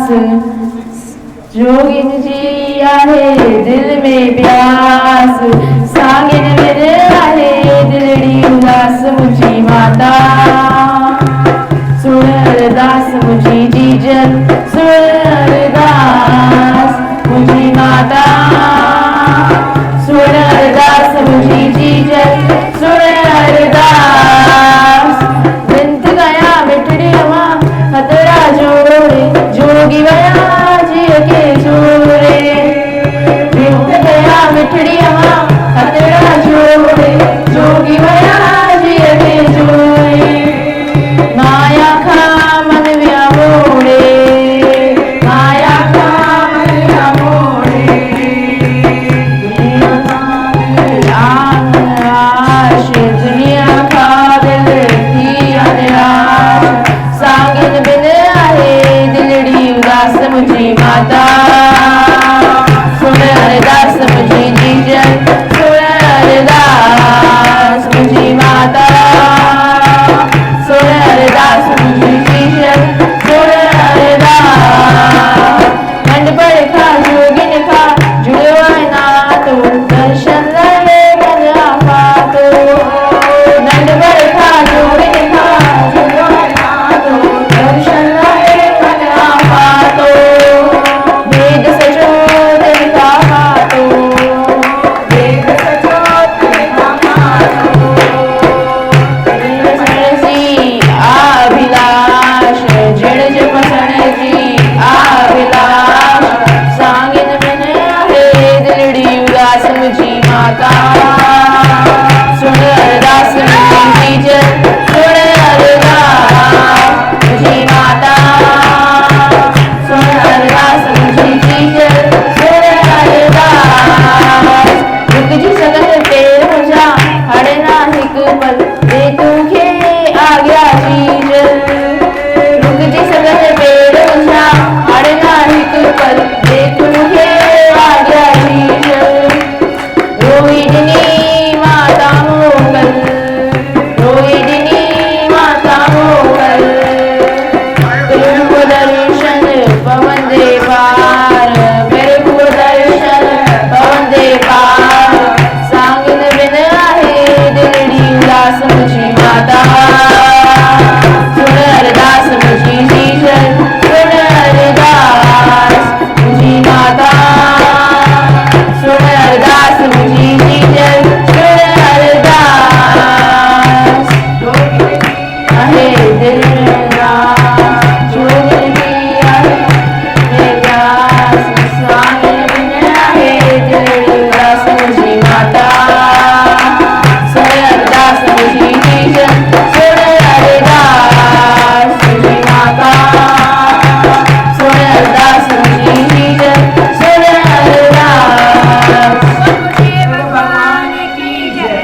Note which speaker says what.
Speaker 1: उदास जोगिन जी आहे दिल में प्यास सागिन बिन आहे दिलड़ी उदास मुझी माता सुन अरदास मुझी जीजन सुन अरदास मुझी माता सुन अरदास मुझी जीजन सुन अरदास बिंत गया मिठड़ी अमा खतरा जोड़े जोगी वया जी के जोड़े बिंत गया मिठड़ी अमा खतरा जोड़े जोगी वया जी के जोड़े माया खा मन व्या मोड़े माया खा मन व्या मोड़े दुनिया का दिल थी अनिराश सागिन बिन आहे दिलड़ी उदास मुझी माता